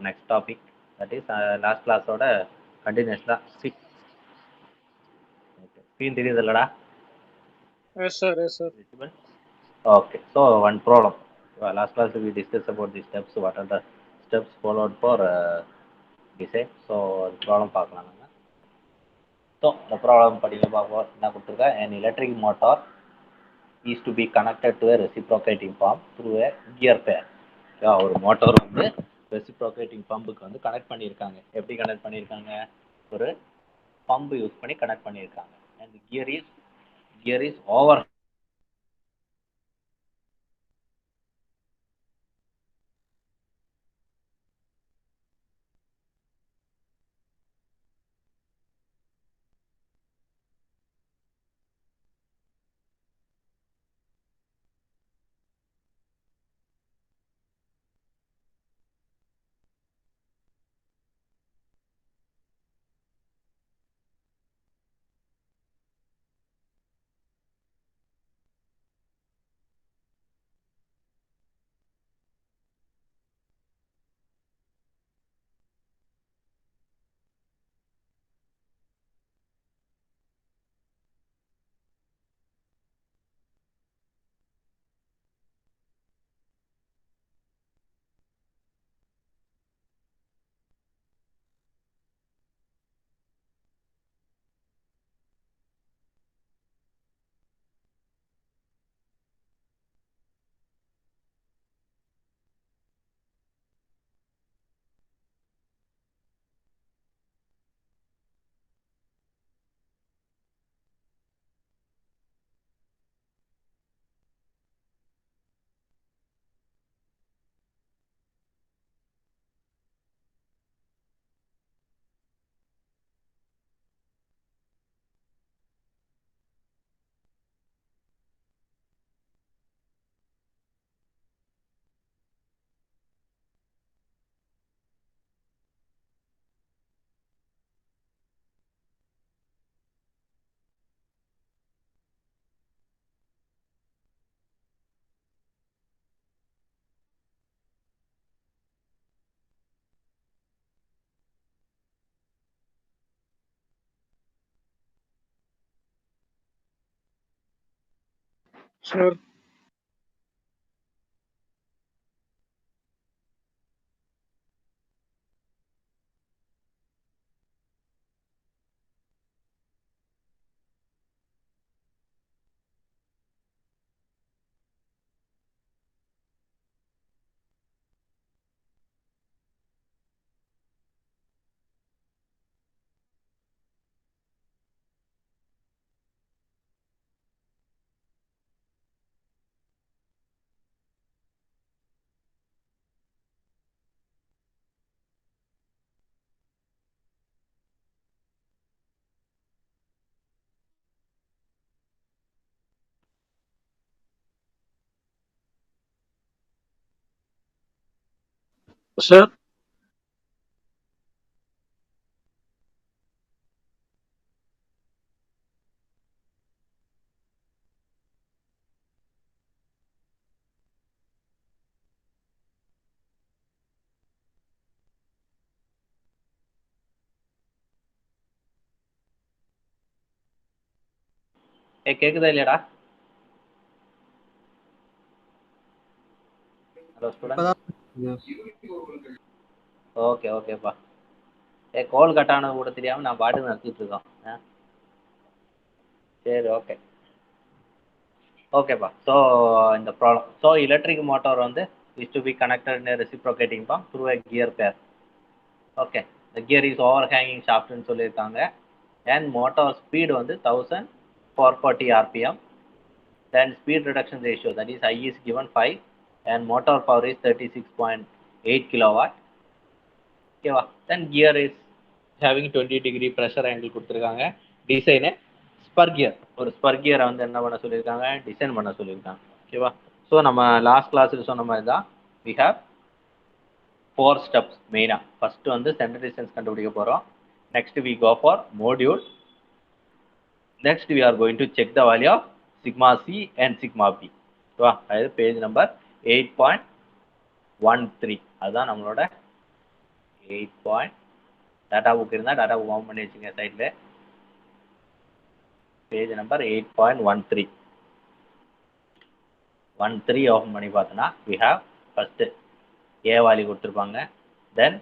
next topic, that is last class oda continuous da screen theriyudallada. Yes sir, yes sir. Visible? Okay, so one problem. Last class we discussed about the steps, what are the steps followed for design. So the problem பார்க்கலாம் நம்ம. So the problem படிங்க பார்ப்போம். என்ன கொடுத்துருக்கா, an electric motor is to be connected to a reciprocating pump through a gear pair. ஒரு motor வந்து reciprocating பம்புக்கு வந்து connect பண்ணியிருக்காங்க. எப்படி கனெக்ட் பண்ணியிருக்காங்க, ஒரு பம்பு யூஸ் பண்ணி கனெக்ட் பண்ணியிருக்காங்க. And gear is over Sure. Sir. கேக்குதா இல்லையாடா? Hello student. ஓகே ஓகேப்பா. கோல் கட் ஆனது கூட தெரியாம நான் பாட்டு நடத்திட்டு இருக்கோம். சரி ஓகே ஓகேப்பா. ஸோ இந்த ப்ராப்ளம், ஸோ எலக்ட்ரிக் மோட்டார் வந்து is to be connected in reciprocating pump through a gear pair. Okay, the gear is overhanging shaftன்னு சொல்லியிருக்காங்க. and motor speed வந்து 1440 rpm. then speed reduction ratio, that is I is given 5 and motor power is 36.8 kilowatt. ஓகேவா. then gear is having 20 degree pressure angle கொடுத்துருக்காங்க. Design spur gear, ஒரு spur கியரை வந்து என்ன பண்ண சொல்லியிருக்காங்க, design பண்ண சொல்லியிருக்காங்க. ஓகேவா. ஸோ நம்ம லாஸ்ட் கிளாஸில் சொன்ன மாதிரி தான், வி ஹேவ் 4 ஸ்டெப்ஸ் மெயினாக. ஃபர்ஸ்ட் வந்து சென்டர் டிஸ்டன்ஸ் கண்டுபிடிக்க போகிறோம். Next we go for module. Next we are going to check the value of sigma C and sigma B. ஓகேவா. அதாவது பேஜ் நம்பர் 8.13. அதுதான் நம்மளோட 8. டேட்டா புக் இருந்தால் டேட்டா புக் ஓப்பன் பண்ணி வச்சுங்க சைடில். பேஜ் நம்பர் 8.13 ஓப்பன் பண்ணி பார்த்தோன்னா we have first A value கொடுத்துருப்பாங்க, தென்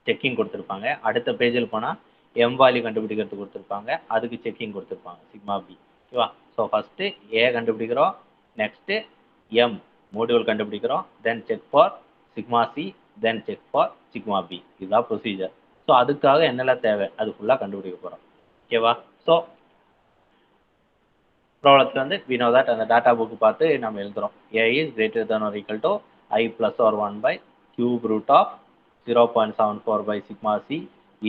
செக்கிங் கொடுத்துருப்பாங்க. அடுத்த பேஜில் போனால் எம் வேல்யூ கண்டுபிடிக்கிறதுக்கு கொடுத்துருப்பாங்க, அதுக்கு செக்கிங் கொடுத்துருப்பாங்க சிக்மா பி. ஓகேவா? ஸோ ஃபஸ்ட்டு ஏ கண்டுபிடிக்கிறோம், நெக்ஸ்ட்டு எம் மோடியூல் கண்டுபிடிக்கிறோம், then check for sigma C, then check for sigma B. இதுதான் ப்ரொசீஜர். ஸோ அதுக்காக என்னெல்லாம் தேவை அது ஃபுல்லாக கண்டுபிடிக்க போகிறோம். ஓகேவா? ஸோ ப்ராப்ளத்தில் வந்து we know that அந்த டேட்டா புக் பார்த்து நம்ம எழுதுகிறோம். A is greater than or equal to I plus or 1 by cube root of 0.74 by sigma c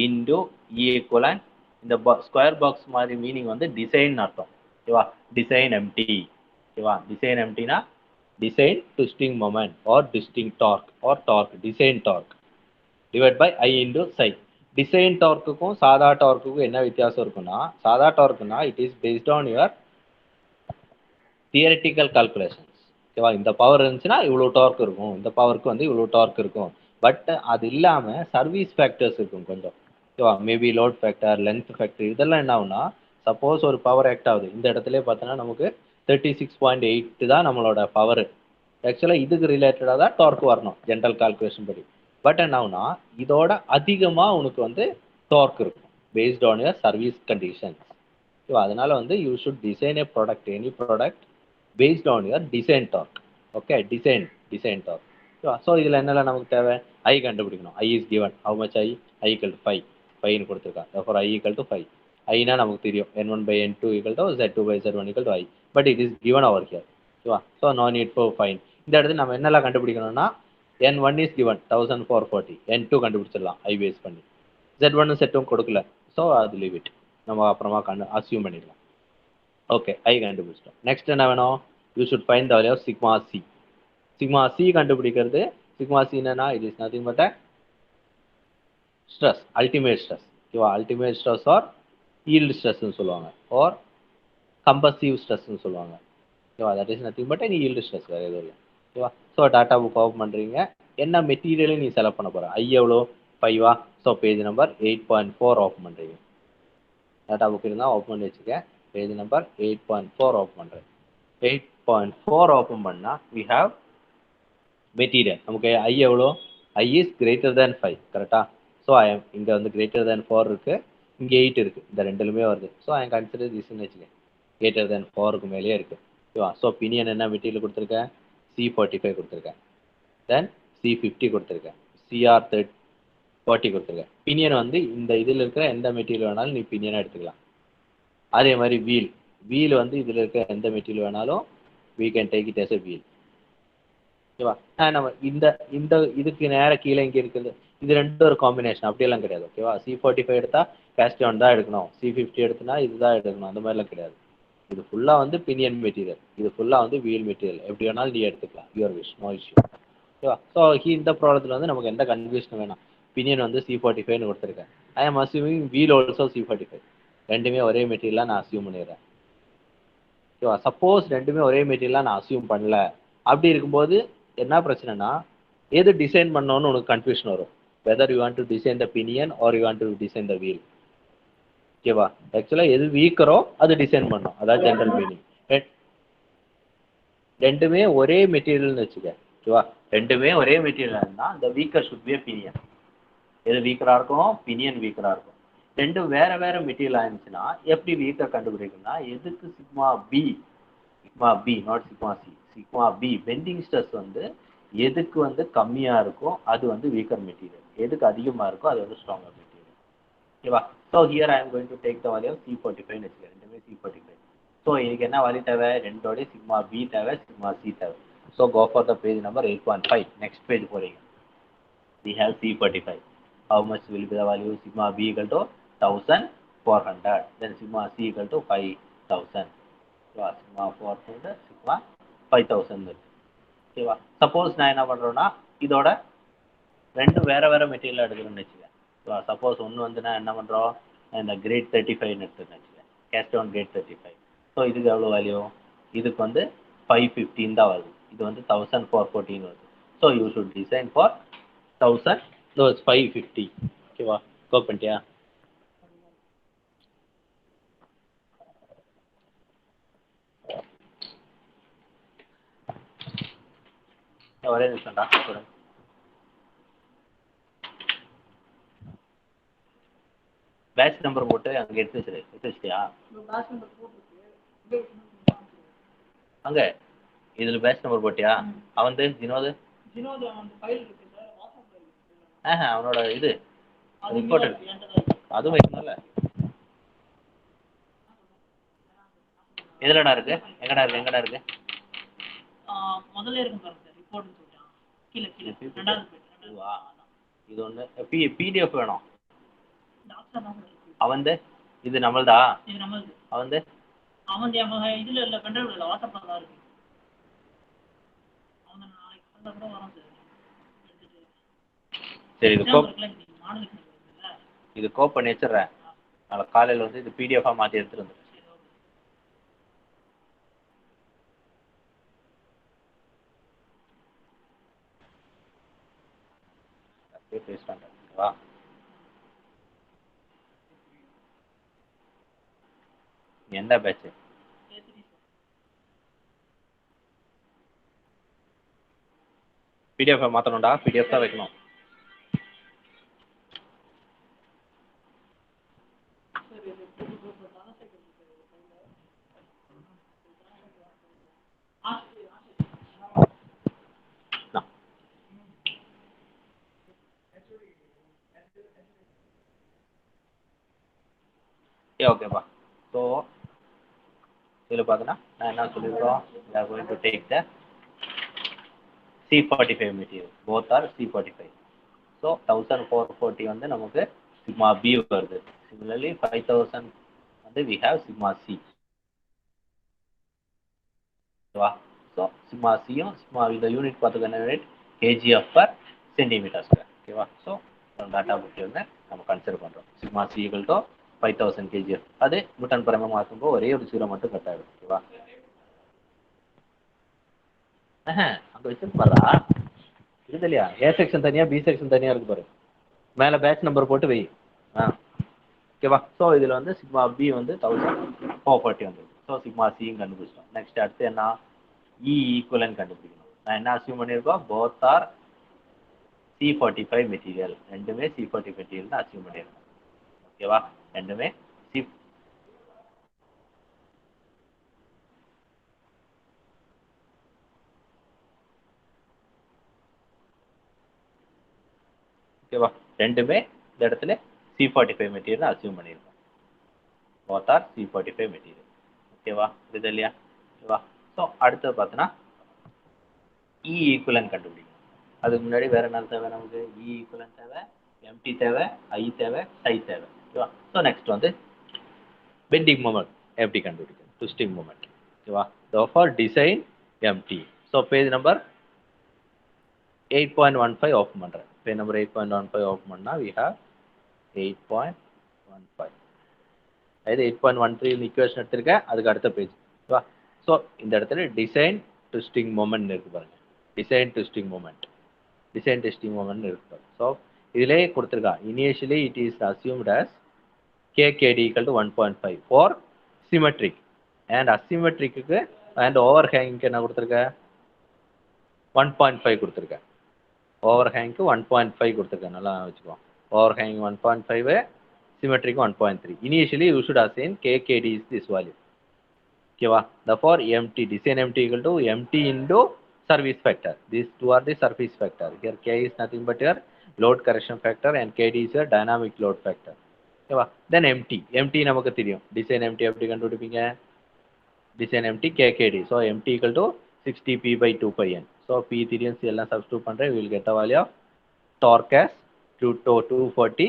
into E equivalent. இந்த ஸ்கொயர் பாக்ஸ் மாதிரி மீனிங் வந்து டிசைன் அர்த்தம். ஓகேவா? Design MT. ஓகேவா? டிசைன் எம்டினா design twisting moment or twisting torque or torque, design torque divide by I into psi. Design டார்க்குக்கும் சாதா டார்க்குக்கும் என்ன வித்தியாசம் இருக்குன்னா, சாதா டார்க்குனா it is based on your theoretical calculations. ஓகேவா? இந்த பவர் இருந்துச்சுன்னா இவ்வளோ டார்க் இருக்கும், இந்த பவருக்கு வந்து இவ்வளோ டார்க் இருக்கும். பட் அது இல்லாமல் சர்வீஸ் ஃபேக்டர்ஸ் இருக்கும் கொஞ்சம். ஓகேவா? Maybe load factor, length factor, இதெல்லாம் என்ன ஆகுனா, சப்போஸ் ஒரு பவர் ஆக்ட் ஆகுது, இந்த இடத்துல பார்த்தோன்னா நமக்கு 36.8 தான் நம்மளோட பவர். ஆக்சுவலாக இதுக்கு ரிலேட்டடாக தான் டார்க் வரணும் ஜென்ரல் கால்குலேஷன் படி. பட் என்ன ஆகுனா, இதோட அதிகமாக உனக்கு வந்து டார்க் இருக்கும் paste on your service conditions. ஓகேவா? அதனால வந்து you should design A product, any product based on your design torque. Okay, design torque. So இதில் என்னெல்லாம் நமக்கு தேவை? I கண்டுபிடிக்கணும். I is given. How much I? I equal to 5. 5 கொடுத்துருக்காங்க. Therefore I equal to 5. I னா நமக்கு தெரியும் n1 by n2 equal to z2 by z1 equal to I. But it is given over here. ஓகேவா? So no need for find. இந்த இடத்துல நம்ம என்னெல்லாம் கண்டுபிடிக்கணும்னா, n1 is given 1440. n2 கண்டுபிடிச்சிடலாம் I பேஸ் பண்ணி. z1 z2 கொடுக்கல. ஸோ அது லீவ் இட். நம்ம அப்புறமா அசியூம் பண்ணிடலாம். ஓகே, ஐ கண்டுபிடிச்சிட்டோம். நெக்ஸ்ட் என்ன வேணும்? You should find the value of sigma C. Sigma C கண்டுபிடிக்கிறது, சிக்மா சி என்னன்னா it is nothing but stress, ultimate stress. ஓகேவா? அல்டிமேட் ஸ்ட்ரெஸ் ஆர் ஈல்டு ஸ்ட்ரெஸ்ன்னு சொல்லுவாங்க, ஆர் கம்பசிவ் ஸ்ட்ரெஸ்ன்னு சொல்லுவாங்க. ஓகேவா? That is nothing but yield stress, வேறு எதுவும் இல்லை. ஓகேவா? ஸோ டாட்டா புக் ஓப்பன் பண்ணுறீங்க, என்ன மெட்டீரியலும் நீ செலக்ட் பண்ண போகிற. ஐ எவ்வளோ? 5வா? ஸோ பேஜ் நம்பர் 8.4 ஓப்பன் பண்ணுறீங்க. டாட்டா புக் இருந்தால் ஓப்பன் பண்ணி வச்சுக்க. பேஜ் நம்பர் 8.4 ஓப்பன் பண்ணுறேன். 8.4 ஓப்பன் பண்ணால் we have மெட்டீரியல். நமக்கு ஐ எவ்வளோ? ஐ இஸ் கிரேட்டர் தேன் 5. கரெக்டாக? ஸோ இங்கே வந்து கிரேட்டர் தேன் 4 இருக்குது, இங்கே 8 இருக்குது, இந்த ரெண்டுலுமே வருது. ஸோ ஐ கன்சிடர் திஸ்ன்னு வச்சுக்கேன். கிரேட்டர் தேன் 4க்கு மேலேயே இருக்குது. ஓகேவா? ஸோ பினியன் என்ன மெட்டீரியல் கொடுத்துருக்கேன்? C45 கொடுத்துருக்கேன், தென் C50 கொடுத்துருக்கேன், CR40 கொடுத்துருக்கேன். பினியன் வந்து இந்த இதில் இருக்கிற எந்த மெட்டீரியல் வேணாலும் நீ பினியனாக எடுத்துக்கலாம். அதே மாதிரி வீல் வந்து இதில் இருக்க எந்த மெட்டீரியல் வேணாலும் we can take it as a wheel. ஓகேவா? நம்ம இந்த இந்த இதுக்கு நேரம் கீழே இங்கே இருக்குது, இது ரெண்டும் ஒரு காம்பினேஷன், அப்படியெல்லாம் கிடையாது. ஓகேவா? C45 எடுத்தா கேஸ்டியான் தான் எடுக்கணும், C50 எடுத்துனா இதுதான் எடுக்கணும், அந்த மாதிரிலாம் கிடையாது. இது ஃபுல்லாக வந்து பினியன் மெட்டீரியல், இது ஃபுல்லாக வந்து வீல் மெட்டீரியல், எப்படி வேணாலும் நீ எடுத்துக்கலாம். Your wish, no issue. ஓகேவா? ஸோ இந்த ப்ராடக்ட்டில் வந்து நமக்கு எந்த கன்ஃபியூஷன் வேணாம். பினியன் வந்து C45ன்னு கொடுத்துருக்கேன். ஐ am assuming wheel also C45. ரெண்டுமே ஒரே மெட்டீரியலாக நான் அசியூம் பண்ணிடுறேன். ஓகேவா? சப்போஸ் ரெண்டுமே ஒரே மெட்டீரியலாக நான் அசியூம் பண்ணல, அப்படி இருக்கும்போது என்ன பிரச்சனைனா, எது டிசைன் பண்ணோன்னு உனக்கு கன்ஃபியூஷன் வரும். Whether you want to design the pinion or you want to design the wheel. ஓகேவா? ஆக்சுவலாக எது வீக்கரோ அது டிசைன் பண்ணோம், அதாவது ஜென்ரல் மீனிங். ரெண்டுமே ஒரே மெட்டீரியல்னு வச்சுக்க. ஓகேவா? ரெண்டுமே ஒரே மெட்டீரியல் இருந்தால் இந்த வீக்கர் ஷுட் பி பினியன். எது வீக்கராக இருக்கும்? பினியன் வீக்கராக இருக்கும். ரெண்டும் வேற வேற மெட்டீரியல் ஆயிருந்துச்சுன்னா எப்படி வீக்கர் கண்டுபிடிக்கும்னா, எதுக்கு sigma B not sigma C, sigma B bending stress வந்து எதுக்கு வந்து கம்மியாக இருக்கோ அது வந்து வீக்கர் மெட்டீரியல், எதுக்கு அதிகமாக இருக்கோ அது வந்து ஸ்ட்ராங்கர் மெட்டீரியல். ஓகேவா? So here I am going to take the value of C45 வச்சுக்கேன். ரெண்டுமே C45. ஸோ இதுக்கு என்ன வேல்யூ தேவை? ரெண்டோடைய சிக்மா பி தேவை, சிக்மா சி தேவை. So go for the page number 8.5. Next page போகிறீங்க. We have C45. How much will be the value? Sigma B equal to 1400. Then sigma C equal to 5000. So sigma 400, sigma 5000. ஓகேவா? Suppose நான் என்ன பண்ணுறேன்னா, இதோட ரெண்டு வேறு வேறு மெட்டீரியல் எடுக்கிறேன்னு வச்சுக்கேன். ஓகேவா? சப்போஸ் ஒன்று வந்து நான் என்ன பண்ணுறோம், இந்த கிரேட் 35 எடுத்துன்னு வச்சுக்கேன், கேஸ்டோன் கிரேட் 35. ஸோ இதுக்கு எவ்வளோ வேல்யூ? இதுக்கு வந்து 515 தான் வருது, இது வந்து 1414 வருது. So you should design for 1000 those 550 ஓகேவா கோ பண்ணிட்டியா ஒரே நிமிஷம்டா பேட்ச் நம்பர் போட்டு அங்கே எடுத்து வச்சிட்டியா அங்கே இதில் பேட்ச் நம்பர் போட்டியா அவன் வினோத் அவனோட இது ரிப்போர்ட் அதுவும் வைக்கணும்ல எதுலடா இருக்கு எங்கடா இருக்கு முதல்ல இருக்கும் பாருங்க ரிப்போர்ட்னு சொல்லிட்டான் கீழே இதுவா இது ஒன்று பிடிஎஃப் வேணும் அவன் இது நம்மள்தா இது நம்மளுது அவன் இதுல இல்ல பென்ட்ரைவ்ல இல்ல வாட்ஸ்அப்ல தான் இருக்கு அவன் நாளைக்கு காலைல கூட வரான் சரி இது கோப் பண்ணி வச்சிடுறேன் நாளைக்கு காலையில் வந்து இது பிடிஎஃபாக மாற்றி எடுத்துட்டு வந்து பேஸ்ட் பண்ணுறேன் வா எந்த பேட்ச் பிடிஎஃப் மாற்றணும்டா பிடிஎஃப் தான் வைக்கணும் ஓகேப்பா ஸோ இதில் பார்த்தீங்கன்னா நான் என்ன சொல்லியிருக்கோம் we are going to take the C45 material both are C45 so 1440 வந்து நமக்கு சிக்மா பி வருது சிமிலர்லி 5000 வந்து we have சிக்மா சி ஓகேவா ஸோ சிக்மா சியும் சிக்மா இந்த யூனிட் பார்த்துக்க என்ன unit KGF per centimetre square ஓகேவா ஸோ டாட்டா புக் வந்து நம்ம கன்சிடர் பண்ணுறோம் sigma C equal to 5000 kgf அது நியூட்டன் பர் mm மாற்றும்போது ஒரே ஒரு ஜீரோ மட்டும் கட் ஆகிடும் ஓகேவா அங்கே வச்சிருப்பாரா இது இல்லையா ஏ செக்ஷன் தனியாக பி செக்ஷன் தனியாக இருக்கு பாரு மேலே பேட்ச் நம்பர் போட்டு வை ஓகேவா ஸோ இதில் வந்து சிக்மா பி வந்து 1440 வந்து ஸோ சிக்மா சியும் கண்டுபிடிச்சிட்டோம் நெக்ஸ்ட் அடுத்து என்ன இ ஈக்குவலன் கண்டுபிடிக்கணும் நான் என்ன அசியூம் பண்ணியிருக்கோம் போத் ஆர் C45 மெட்டீரியல் ரெண்டுமே C45 மெட்டீரியல் தான் அசியூம் பண்ணியிருக்கோம் ஓகேவா ரெண்டுமே சி ஓகேவா ரெண்டுமே இந்த இடத்துல C45 மெட்டீரியல் அசியூம் பண்ணியிருக்கோம் both are C45 மெட்டீரியல் ஓகேவா இது இல்லையா ஓகேவா ஸோ அடுத்து பார்த்தோன்னா இ ஈக்குவலன் கண்டுபிடிக்கணும் அதுக்கு முன்னாடி வேற என்ன தேவை நமக்கு இ ஈக்குவலன் தேவை எம்டி தேவை ஐ தேவை ஐ தேவை ஓகேவா ஸோ நெக்ஸ்ட் வந்து பெண்டிங் மூமெண்ட் எப்படி கண்டுபிடிக்கணும் ட்விஸ்டிங் மூமெண்ட் ஓகேவா for design MT so page number 8.15 open பண்ணுறேன் பேஜ் நம்பர் 8.15 ஓப்பன் பண்ணால் வி ஹாவ் 8.15 அதாவது 8.13 ஈக்குவேஷன் எடுத்திருக்கேன் அதுக்கு அடுத்த பேஜ் ஓகேவா ஸோ இந்த இடத்துல டிசைன் ட்விஸ்டிங் மூமெண்ட் இருக்கு பாருங்க டிசைன் ட்விஸ்டிங் மூமெண்ட் இருக்கு பாருங்க ஸோ இதிலே கொடுத்துருக்கா initially it is assumed as KKD equal to 1.5 for symmetric and asymmetric and overhang என்ன கொடுத்துருக்க 1.5 கொடுத்துருக்க overhang 1.5 கொடுத்துருக்க நல்லா வச்சுக்கோ overhang 1.5 symmetric 1.3 initially you should assign KKD is this value ஓகேவா therefore MT design MT equal to MT into service factor these two are the service factor here K is nothing but your load correction factor and KD is your dynamic load factor ஓகேவா தென் empty நமக்கு தெரியும் design MT எப்படி கண்டுபிடிப்பீங்க design MT KKD so MT equal to 60p/2πn so P தெரியும் C எல்லாம் substitute பண்ணுறேன் will get a value of torque as 240 240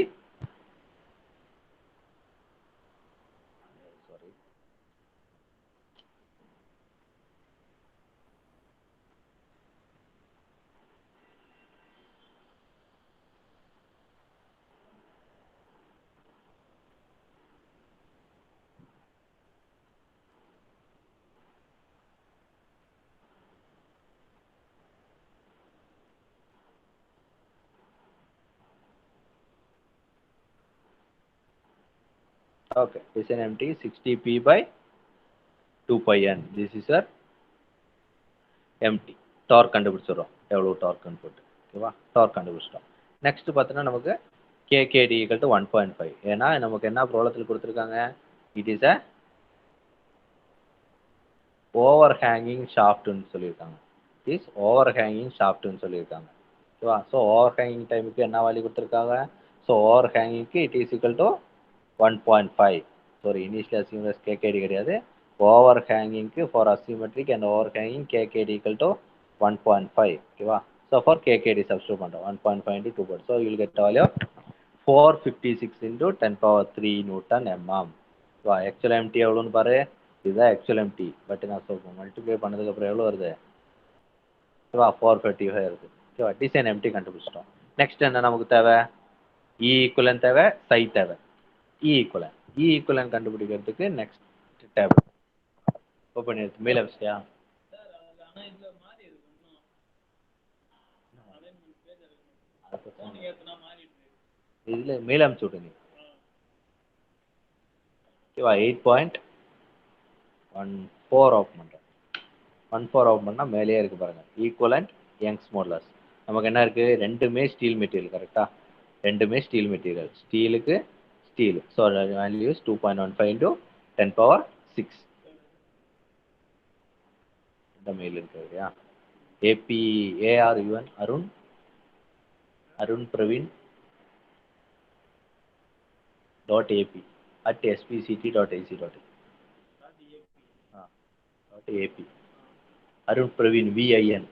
Okay, design empty 60p by 2 pi n. This is a empty. Torque கண்டுபிடிச்சிரோம் எவ்வளவு டார்க்னு போட்டு ஓகேவா dark கண்டுபிடிச்சிட்டோம் next பார்த்தீங்கன்னா நமக்கு KKD equal to 1.5 ஏன்னா நமக்கு என்ன ப்ராப்ளத்தில் கொடுத்துருக்காங்க it is a over hanging ஷாஃப்ட்னு சொல்லியிருக்காங்க இட் இஸ் ஓவர் ஹேங்கிங் ஷாஃப்ட்னு சொல்லியிருக்காங்க ஓகேவா ஸோ ஓவர் ஹேங்கிங் டைமுக்கு என்ன வேல்யூ கொடுத்துருக்காங்க ஸோ ஓவர் ஹேங்கிங்க்கு it is equal to 1.5 sorry initial assumes KKD கிடையாது ஓவர் ஹேங்கிங்க்கு for asymmetric and over hanging KKD equal to 1.5 ஓகேவா ஸோ ஃபார் KKD சப்ஸ்டியூட் பண்ணுறோம் 1.5 into 2 so you'll get value 456 into 10 power 3 Newton mm so actual MT எவ்வளோன்னு பாரு இதுதான் actual empty but நான் சொல்றேன் multiply பண்ணதுக்கப்புறம் எவ்வளோ வருது ஓகேவா 455 வருது ஓகேவா டிசைன் எம்டி கண்டுபிடிச்சிட்டோம் நெக்ஸ்ட் என்ன நமக்கு தேவை இ ஈக்குவலன் தேவை சை தேவை இ ஈக்குவலன் கண்டுபிடிக்கிறதுக்கு நெக்ஸ்ட் டேப் ஓப்பன் எடுத்து மேலே வச்சியா இதுல மேலே அனுப்பிச்சு விட்டுங்க ஓகேவா 8.14 ஆஃப் பண்ணுறேன் 14 ஆஃப் பண்ணால் மேலேயே இருக்கு பாருங்க ஈக்குவலண்ட் யங்ஸ் மாடுலஸ் நமக்கு என்ன இருக்கு ரெண்டுமே ஸ்டீல் மெட்டீரியல் கரெக்டா ரெண்டுமே ஸ்டீல் மெட்டீரியல் ஸ்டீலுக்கு steel so values 2.15 into 10 power 6 இந்த மெயில் இருக்கு இல்லையா AP AR Yuvan Arun Praveen .ap at spct.ac.in .ap Arun Praveen VIN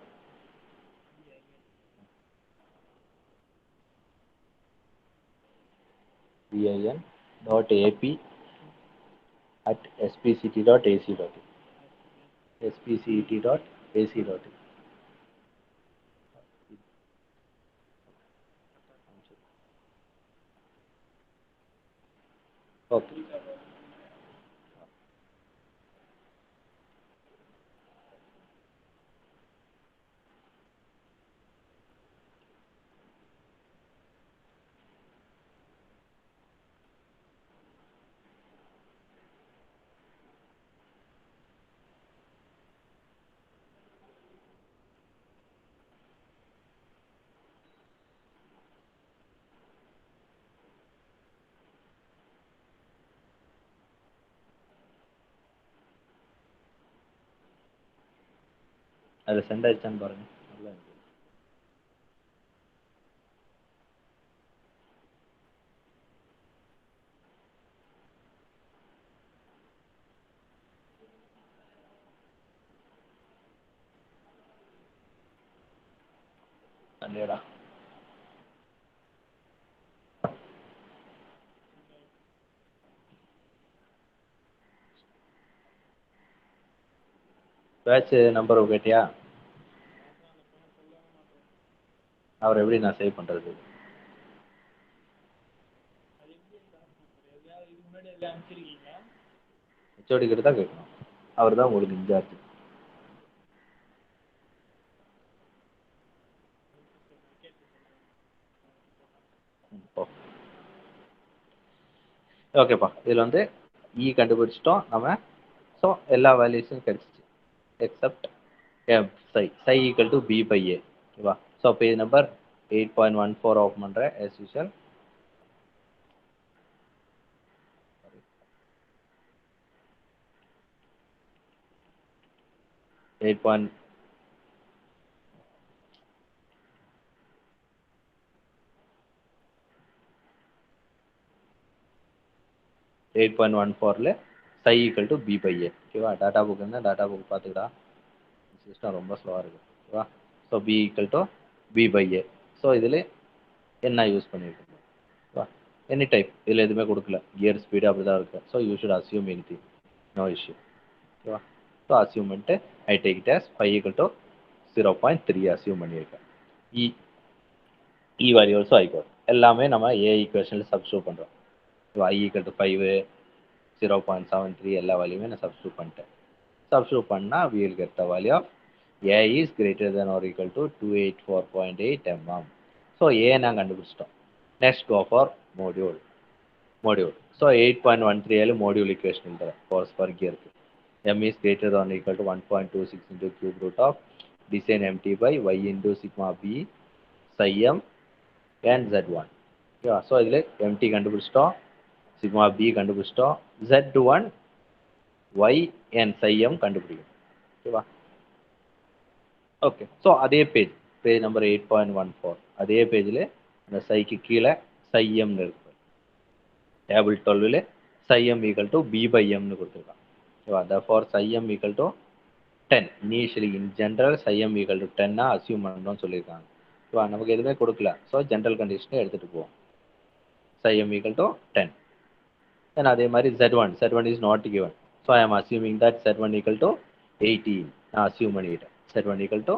.ap at spct.ac.in spct.ac.in okay அது சென்ட் ஆயிடுச்சான்னு பாருங்க நல்லா இருக்கு இல்லையடா பேட்ச் நம்பர் கேட்டியா அவர் எப்படி நான் சேவ் பண்றது ஹெச்ஓடி கிட்ட தான் கேட்கணும் அவர் தான் உங்களுக்கு இன்சார்ஜ் ஓகேப்பா இதில் வந்து இ கண்டுபிடிச்சிட்டோம் நம்ம ஸோ எல்லா வேல்யூஸும் கிடைச்சிச்சு except psi equal to B by A ஓகேவா ஸோ பேஜ் நம்பர் 8.14 ஆஃப் பண்ணுறேன் as usual 8. 8.14ல psi equal to b by a ஓகேவா டாட்டா புக் இருந்தால் டாட்டா புக் பார்த்துக்கிட்டா சிஸ்டம் ரொம்ப ஸ்லோவாக இருக்குது ஓகேவா so b equal to b by a so இதில் என்ன யூஸ் பண்ணியிருக்கோம் ஓகேவா எனி டைப் இதில் எதுவுமே கொடுக்கல கியர் ஸ்பீடு அப்படி தான் இருக்குது so you should assume anything no issue ஓகேவா ஸோ அசியூம் பண்ணிட்டு I take it as 5 equal to 0.3 assume பண்ணியிருக்கேன் E value also I got எல்லாமே நம்ம ஏ ஈக்குவேஷனில் சப்ஸ்டியூட் பண்ணுறோம் i equal to 5 0.73 எல்லா வேல்யூமே நான் சப்ஸ்டியூட் பண்ணிட்டேன் சப்ஸ்டியூட் பண்ணால் we will get the value of a is greater than or equal to 284.8 mm so A நான் கண்டுபிடிச்சிட்டோம் next go for module module. So 8.13 module equation ಇದೆ force per gear. M is greater than or equal to 1.26 into cube root of descent mt by y into sigma b psi m and z1. Yeah, so இதில் mt கண்டுபிடிச்சிட்டோம், sigma b கண்டுபிடிச்சிட்டோம், z1 y and psi m கண்டுபிடிக்கும். ஓகேவா? Okay, so அதே page number 8.14 அதே பேஜில் அந்த சைக்கு கீழே psi mனு இருக்கு. டேபிள் 12ல் psi m equal to b by mனு கொடுத்துருக்காங்க. ஓகேவா? therefore psi m equal to 10. Initially in general psi m equal to 10 assume பண்ணணும்னு சொல்லியிருக்காங்க. ஓகேவா? நமக்கு எதுவுமே கொடுக்கல, ஸோ ஜென்ரல் கண்டிஷனை எடுத்துகிட்டு போவோம். psi m equal to 10. Then அதே மாதிரி z1 is not given. So I am assuming that z1 equal to 18. நான் assume பண்ணிட்டேன் z1 equal to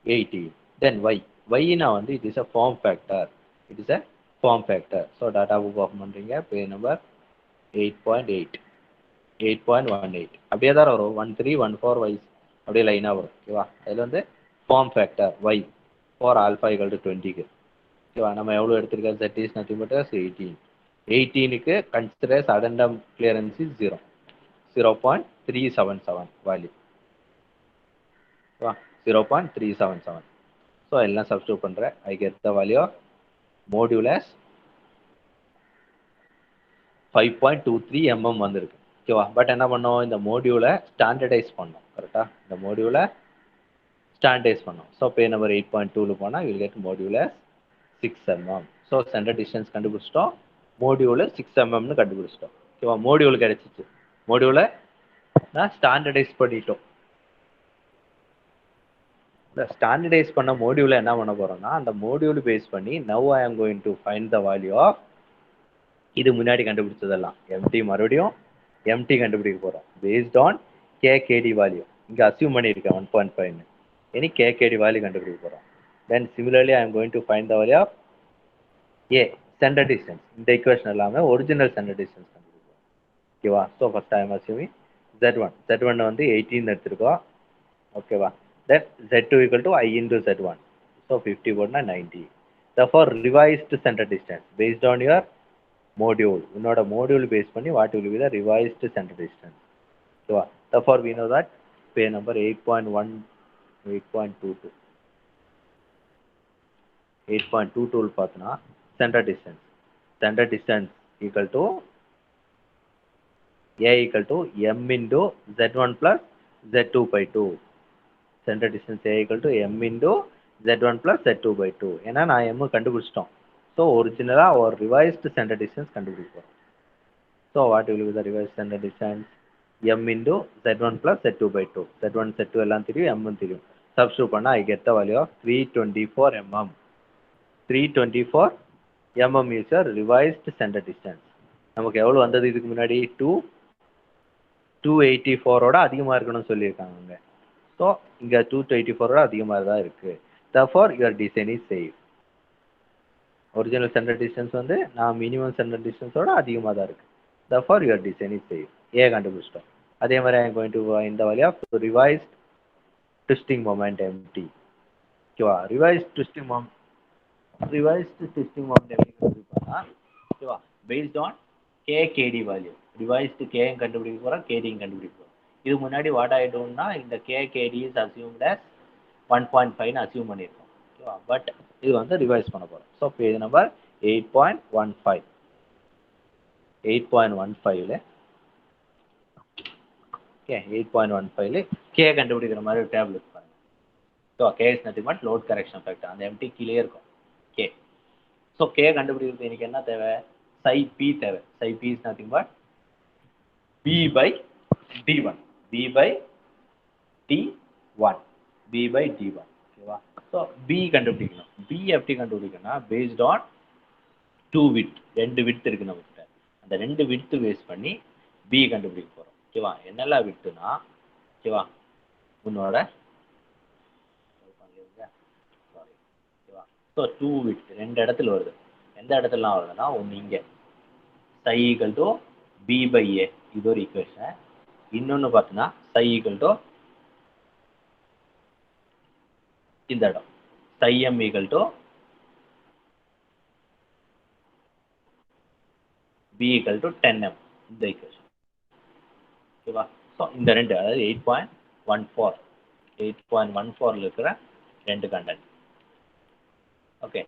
18. Then y na வந்து it is a form factor. It is a form factor. So data book open பண்றீங்க, page number 8.8 8.18 அப்படியே தான் வரும். 13 14 y அப்படியே லைனாக வரும். ஓகேவா? அதில் வந்து form factor y for alpha equal to 20க்கு. ஓகேவா? நம்ம எவ்வளோ எடுத்திருக்கோம்? z is nothing but 18. 18க்கு considers addendum clearance is 0.377 value. ஓகேவா? 0.377. ஸோ எல்லாம் சப்ஸ்டியூட் பண்ணுறேன். I get the value of modulus 5.23 mm வந்திருக்கு. ஓகேவா? பட் என்ன பண்ணோம், இந்த மோடியூலை ஸ்டாண்டர்டைஸ் பண்ணோம். கரெக்டாக இந்த மோடியூலை ஸ்டாண்டர்டைஸ் பண்ணோம். ஸோ பே நம்பர் 8.2ல போனால் வில் கெட் மோடியூலை 6 mm. ஸோ சென்டர் டிஸ்டன்ஸ் கண்டுபிடிச்சிட்டோம், மோடியூலை 6 mmனு கண்டுபிடிச்சிட்டோம். ஓகேவா? மோடியூல் கிடைச்சிச்சு, மோடியூலை நான் ஸ்டாண்டர்டைஸ் பண்ணிட்டோம். இந்த ஸ்டாண்டர்டைஸ் பண்ண மோடியூலை என்ன பண்ண போகிறோம்னா, அந்த மோடியூல் பேஸ் பண்ணி now I am going to find the value of இது முன்னாடி கண்டுபிடிச்சதெல்லாம் எம்டி, மறுபடியும் எம்டி கண்டுபிடிக்க போகிறோம் பேஸ்ட் ஆன் கேகேடி வேல்யூ. இங்கே அசியூம் பண்ணியிருக்கேன் 1.5ன்னு, இனி கேகேடி வேல்யூ கண்டுபிடிக்க போகிறோம். Then similarly I am going to find the value of a centre distance. இந்த ஈக்குவேஷன் இல்லாமல் ஒரிஜினல் சென்டர் டிஸ்டன்ஸ் கண்டுபிடிப்போம். ஓகேவா? So first I am assuming z1 வந்து 18 எடுத்துருக்கோம். ஓகேவா? Then z2 equal to i into z1. So 50 போட்டுனா 90. therefore revised center distance based on your module. உன்னோட module base பண்ணி what will be the revised center distance. ஓகேவா? therefore we know that pay number 8.1 8.22 8.22 பார்த்தோன்னா centre distance equal to a equal to m into z1 plus z2 by 2. Centre distance a equal to m into z1 plus z2 by 2. ஏன்னா நான் m கண்டுபிடிச்சிட்டோம். So ஒரிஜினலாக ஒரு revised centre distance கண்டுபிடிப்போம். So what will be the revised centre distance? m into z1 plus z2 by 2. z1 z2 எல்லாம் தெரியும், m தெரியும். Substitute பண்ணால் I get the value of 324 mm. 324 mm is a revised center distance. நமக்கு எவ்வளோ வந்தது இதுக்கு முன்னாடி? 284ஓட அதிகமாக இருக்கணும்னு சொல்லியிருக்காங்க. ஸோ இங்கே 284ஓட அதிகமாக தான் இருக்குது. therefore your design is safe. Original centre distance வந்து நான் மினிமம் சென்டர் டிஸ்டன்ஸோட அதிகமாக தான் இருக்குது. therefore your design is safe. ஏ கண்டுபிடிச்சிட்டோம். அதே மாதிரி ஐ எம் கோயிங் டு இந்த value of revised twisting moment MT. ஓகேவா? ரிவைஸ்ட் ட்விஸ்டிங் மொமெண்ட் எப்படி கண்டுபிடிப்பாங்கன்னா, ஓகேவா, based on KD value. Revised கேயும் கண்டுபிடிக்க போகிறோம், கேடியும் கண்டுபிடிக்க போகிறோம். இது முன்னாடி வாட் ஆகிடும்னா இந்த கேடி இஸ் அசியூம்ட் as 1.5ன்னு அசியூம் பண்ணியிருக்கோம். ஓகேவா? பட் இது வந்து ரிவைஸ் பண்ண போகிறோம். ஸோ பேஜ் நம்பர் 8.15 8.15ல் ஓகே 8.15ல் கே கண்டுபிடிக்கிற மாதிரி ஒரு டேபிள் இருக்கு பாருங்க. So K is nothing but load correction factor. அந்த எம்டி கீழே இருக்கும் கே. ஸோ கே கண்டுபிடிக்கிறது எனக்கு என்ன தேவை? psi p தேவை. psi p is nothing but b by d1. b by d1. b by d1. ஓகேவா? ஸோ b கண்டுபிடிக்கணும். b எப்படி கண்டுபிடிக்கணும்னா பேஸ்ட் ஆன் 2 width, 2 width இருக்கு நம்மகிட்ட. அந்த 2 width பேஸ் பண்ணி b கண்டுபிடிக்க போகிறோம். ஓகேவா? என்னெல்லாம் விட்டுனா, ஓகேவா, உன்னோட சாரி, ஓகேவா? ஸோ 2 width 2 இடத்துல வருது. எந்த இடத்துலலாம் வருதுன்னா, ஒன்று இங்கே psi equal to b by a, இது ஒரு ஈக்குவேஷன். இன்னொன்று பார்த்தீங்கன்னா psi equal to இந்த இடம் psi m equal to P equal to 10m இந்த ஈக்குவேஷன். ஓகேவா? ஸோ இந்த ரெண்டு, அதாவது 8.14 8.14 இருக்கிற ரெண்டு content. Okay,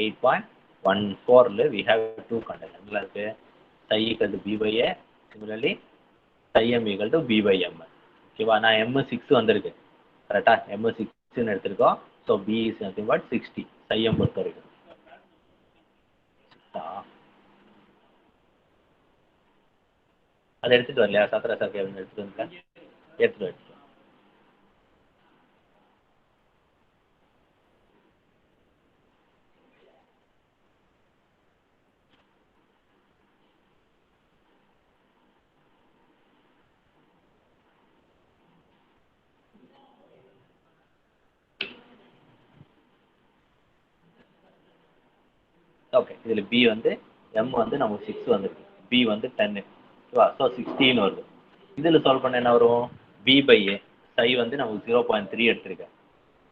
8.14 we have two content. என்ன இருக்கு? psi equal to b by a, similarly psi m equal to b by m. ஓகேவா? நான் m6 வந்திருக்கு கரெக்டா, m6 எடுத்திருக்கோம். So b is nothing but 60 psi m பொறுத்த வரைக்கும். அதை எடுத்துட்டு வரலையா சத்ரா சார்? எடுத்துட்டு வந்துட்டேன், எடுத்துட்டு. ஓகே, இதில் பி வந்து எம் வந்து நமக்கு 6 வந்துருக்கு, பி வந்து 10. ஓகேவா? ஸோ 16 வருது. இதில் சால்வ் பண்ண என்ன வரும்? பி பை ஏ, சை வந்து நமக்கு 0.3 எடுத்திருக்கேன்.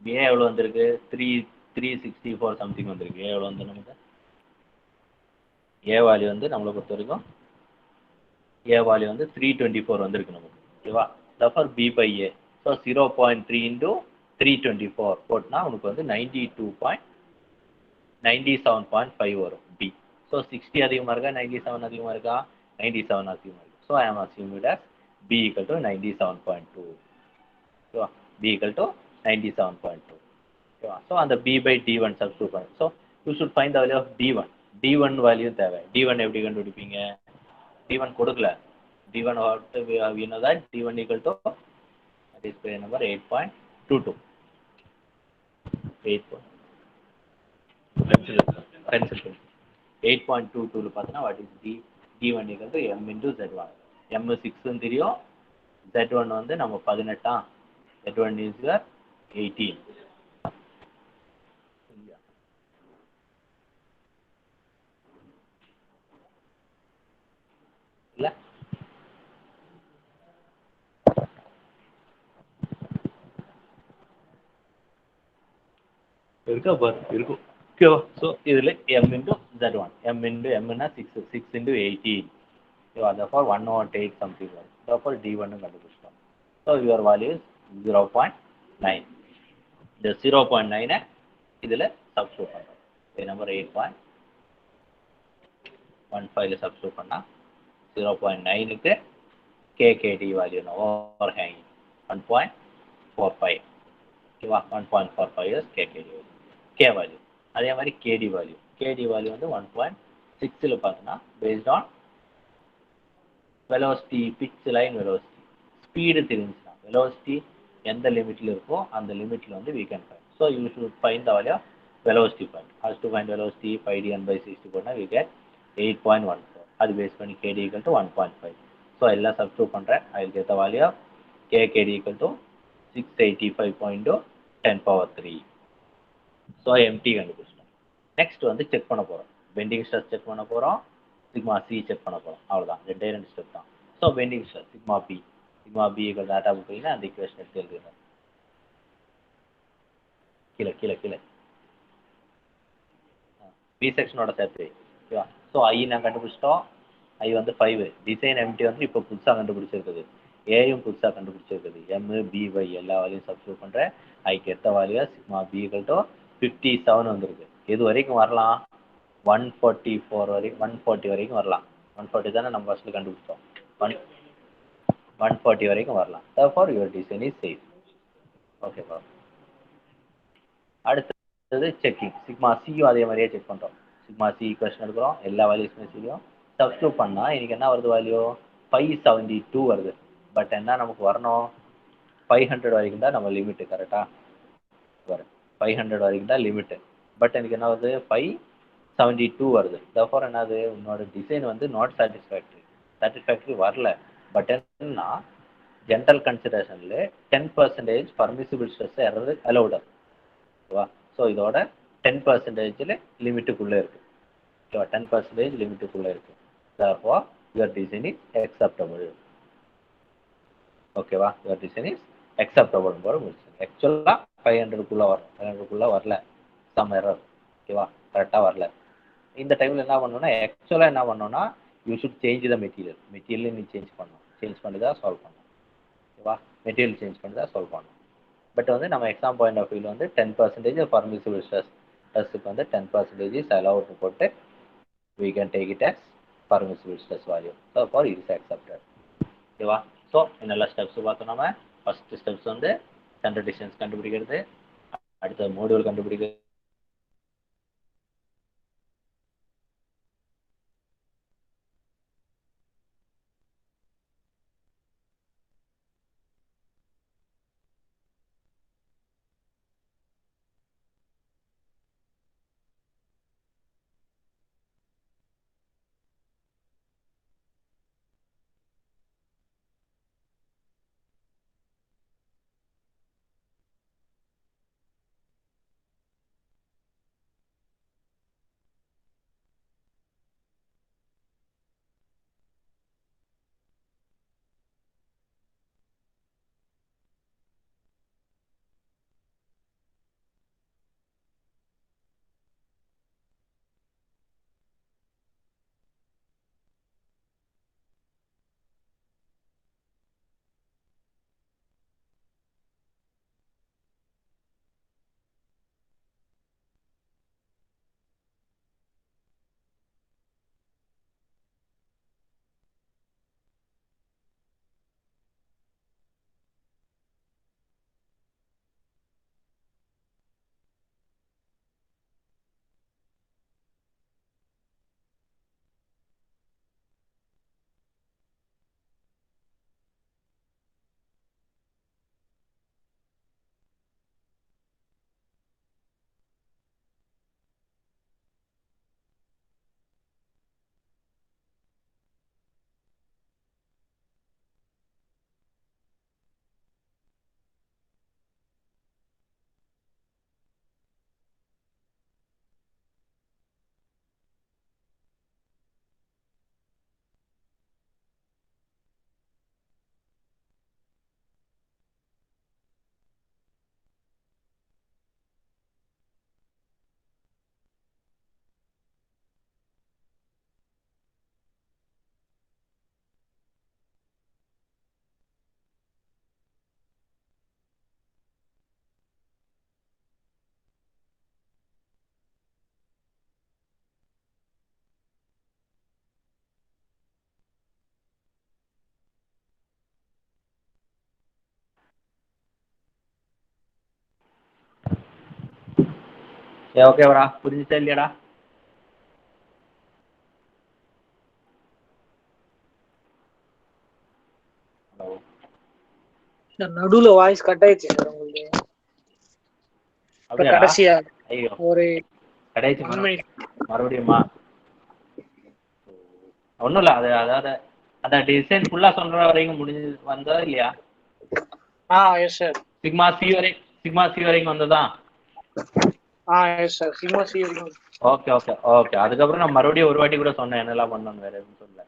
ஏ எவ்வளோ வந்திருக்கு? 364 சம்திங் வந்திருக்கு. ஏ எவ்வளோ வந்து நமக்கு? ஏ வேல்யூ வந்து நம்மளை பொறுத்த வரைக்கும் ஏ வேல்யூ வந்து 324 வந்திருக்கு நமக்கு. ஓகேவா? தஃபர் B by A, so 0.3 into 324 போட்டுனா உனக்கு வந்து 97.5 வரும் பி. ஸோ 60 அதிகமாக இருக்கா, 97 அதிகமாக இருக்கா? 97 அதிகமாக இருக்கு. So I am assuming that P equal to 97.2. ஓகேவா? P equal to 97.2. ஓகேவா? ஸோ அந்த P by D one substitute பண்ணு. So you should find the value of D one. D one value தேவை. டி ஒன் எப்படி கண்டுபிடிப்பீங்க? D one கொடுக்கல. D one we know that d1 equal to that is page number 8.22. 8.22 பார்த்தீங்கன்னா what is d1 equal to m into z1. m 6 தெரியும், z1 வந்து நம்ம 18, z1 is 18. இல்ல இருக்கா பாரு, இருக்கும். ஓகேவா? ஸோ இதில் m into z1, m into mனா 6 into 18. ஓகேவா? therefore 108 something வரும். therefore d1 கண்டுபிடிச்சிட்டோம். So your value is 0.9. இந்த 0.9 இதில் சப்ஸ்டியூட் பண்ணுறோம். இது நம்பர் 8.15 சப்ஸ்டியூட் பண்ணால் 0.9க்கு கேகேடி வேல்யூ ஓவர் ஹேங்கிங் 1.45. ஓகேவா? 1.45 இஸ் கேகேடி வேல்யூ, கே வேல்யூ. அதே மாதிரி கேடி வேல்யூ, கேடி வேல்யூ வந்து 1.6 பார்த்தோன்னா based on velocity, pitch line velocity, speed தெரிஞ்சுன்னா வெலோசிட்டி எந்த லிமிட்டில் இருக்கோ அந்த லிமிட்டில் வந்து we can find. So you should find the value of velocity point. As to find velocity, pi d n by 60 போனால் we get 8.14. அது base பண்ணி kd equal to 1.5. So எல்லாம் substitute பண்ணுறேன். I will get the value of kd equal to 685.10^3. So MT கண்டுபிடிச்சிட்டோம். Next வந்து check பண்ண போகிறோம். Bending stress check பண்ண போகிறோம், சிக்மா சி செக் பண்ண போகிறோம். அவ்வளோதான், ரெண்டு ஸ்டெப் தான். So bending stress sigma B equal data புக்கிங்கன்னா அந்த ஈக்குவேஷன் எடுத்து எழுதுகிறேன். கீழே பி செக்ஷனோட சேர்த்து. ஓகேவா? ஸோ ஐ நான் கண்டுபிடிச்சிட்டோம். ஐ வந்து 5. டிசைன் எம்டி வந்து இப்போ புதுசாக கண்டுபிடிச்சிருக்குது. ஏயும் புதுசாக கண்டுபிடிச்சிருக்குது. எம் பி ஒய் எல்லா வேலையும் சப்ஸ்டியூட் பண்ணுறேன். ஐக்கு எத்த value sigma B equal to 57 வந்துருக்கு. இது வரைக்கும் வரலாம் 144 வரைக்கும், 140 வரைக்கும் வரலாம். 140 தானே நம்ம ஃபஸ்ட்டு கண்டுபிடிச்சோம். 140 வரைக்கும் வரலாம். therefore your design is safe. ஓகேப்பா? அடுத்தது செக்கிங். சிக்மா சியும் அதே மாதிரியே செக் பண்ணுறோம். சிக்மா சி ஈக்குவேஷன் எடுக்கிறோம், எல்லா வேல்யூஸுமே சியும் சப்ஸ்டியூட் பண்ணால் இன்றைக்கி என்ன வருது வேல்யூ? 572 வருது. பட் என்ன நமக்கு வரணும்? 500 வரைக்கும் தான் நம்ம லிமிட்டு. கரெக்டாக வரும், 500 வரைக்கும் தான் லிமிட்டு. பட் எனக்கு என்ன வருது? 572 வருது. therefore என்னது? உன்னோட டிசைன் வந்து நாட் சாட்டிஸ்ஃபேக்டரி வரல. பட் என்னன்னா ஜென்ரல் கன்சிடரேஷனில் 10% பர்மிசிபிள் ஸ்ட்ரெஸ் எரர் அலௌடு. ஓகேவா? ஸோ இதோட 10% லிமிட்டுக்குள்ளே இருக்குது. ஓகேவா? 10% லிமிட்டுக்குள்ளே இருக்குது. therefore your design is acceptable. ஓகேவா? your design is acceptable போட முடிச்சு. ஆக்சுவலாக 500க்குள்ளே வரும், 500க்குள்ளே வரல, சம் எரர். ஓகேவா? கரெக்டாக வரல. இந்த டைமில் என்ன பண்ணணும்னா ஆக்சுவலாக என்ன பண்ணணும்னா you should change the material நீ சேஞ்ச் பண்ணி தான் சால்வ் பண்ணணும். ஓகேவா? மெட்டீரியல் சேஞ்ச் பண்ணி தான் சால்வ் பண்ணணும். பட் வந்து நம்ம எக்ஸாம் பாயிண்ட் ஆஃப் வியூவில் வந்து 10% பர்மிசிபிள் ஸ்ட்ரெஸ்ஸுக்கு வந்து 10% இஸ் அலவுட்னு போட்டு we can take it as permissible stress value. Therefore, it is accepted. ஓகேவா? ஸோ என்னெல்லாம் ஸ்டெப்ஸ் பார்த்தோம் நம்ம. ஃபர்ஸ்ட் ஸ்டெப்ஸ் வந்து சென்டர் டிஸ்டன்ஸ் கண்டுபிடிக்கிறது, அடுத்த மோடியூல் கண்டுபிடிக்கிறது, ஓகேவாடா? புரிஞ்சுச்சா இல்லையாடா? ஹலோ, சார் நடுவுல வாய்ஸ் கட் ஆயிடுச்சு சார் உங்களுக்கு. இப்ப அப்படியாடா? கடைசியா ஐயோ, ஒரு கடைசி 1 minute. மறுபடியுமா? ஒன்றும் இல்லை, அதாவது அந்த டிசைன் ஃபுல்லாக சொல்கிற வரைக்கும் முடிஞ்சு வந்ததா இல்லையா? Yes sir. சிக்மா சி வரைக்கும் வந்ததா? Yes sir. சிக்மா சி வரைக்கும். Okay okay okay. அதுக்கப்புறம் நான் மறுபடியும் ஒரு வாட்டி கூட சொன்னேன் என்னெல்லாம் பண்ணணும், வேறு எதுவும் சொல்லல.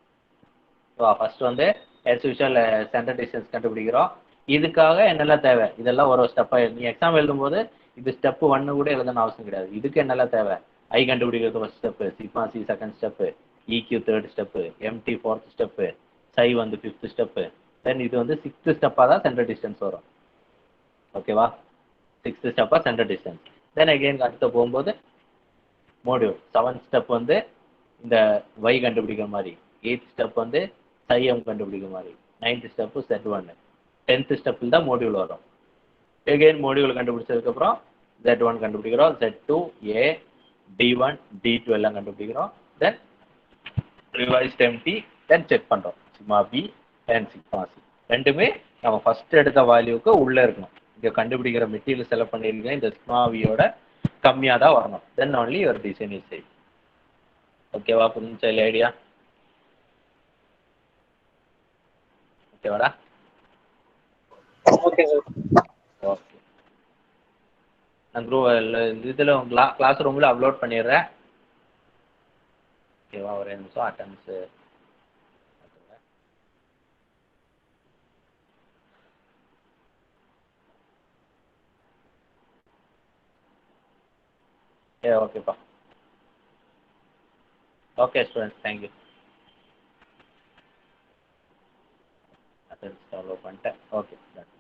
ஸோ ஃபர்ஸ்ட் வந்து எஸ் யூஷுவல் சென்டர் டிஸ்டன்ஸ் கண்டுபிடிக்கிறோம். இதுக்காக என்னெல்லாம் தேவை இதெல்லாம் ஒரு ஸ்டெப்பாக நீ எக்ஸாம் எழுதும்போது இது ஸ்டெப் 1 கூட எழுதணும் அவசியம் கிடையாது. இதுக்கு என்னெல்லாம் தேவை? ஐ கண்டுபிடிக்கிறது first step, sigma C second step, இக்யூ third step, MT fourth step, psi வந்து ஃபிஃப்த் ஸ்டெப்பு. தென் இது வந்து 6th ஸ்டெப்பாக தான் சென்டர் டிஸ்டன்ஸ் வரும். ஓகேவா? 6th ஸ்டெப்பாக சென்டர் டிஸ்டன்ஸ். தென் அகெயின் அடுத்து போகும்போது மோடியூல் 7th ஸ்டெப் வந்து இந்த y கண்டுபிடிக்கிற மாதிரி, 8th ஸ்டெப் வந்து சை எம் கண்டுபிடிக்கிற மாதிரி, 9th ஸ்டெப்பு Z1, 10th ஸ்டெப்பில் தான் மோடியூல் வரும். எகெயின் மோடியூல் கண்டுபிடிச்சதுக்கப்புறம் Z1 கண்டுபிடிக்கிறோம், Z2 A D1 D2 எல்லாம் கண்டுபிடிக்கிறோம். Then revised MT, then check பண்ணுறோம் sigma B and sigma C. ரெண்டுமே நம்ம ஃபர்ஸ்ட் எடுத்த வேல்யூக்கு உள்ளே இருக்கணும். இங்கே கண்டுபிடிக்கிற மெட்டீரியல் செலக்ட் பண்ணியிருக்கேன் இந்த சிக்மா வியோட கம்மியாக தான் வரணும். தென் ஒன்லி ஒரு டிசைன் இஸ் சேஃப். ஓகேவா? புரிஞ்சா இல்லை ஐடியா? ஓகேவாடா? Okay sir. ஓகே, நான் இதில் கிளாஸ் ரூமில் அப்லோட் பண்ணிடுறேன். ஓகேவா? ஒரு நிமிஷம் அட்டன்ஸு. ஓகேப்பா. Okay students, thank you. டெர்மினல் பண்ணிட்டேன். Okay done.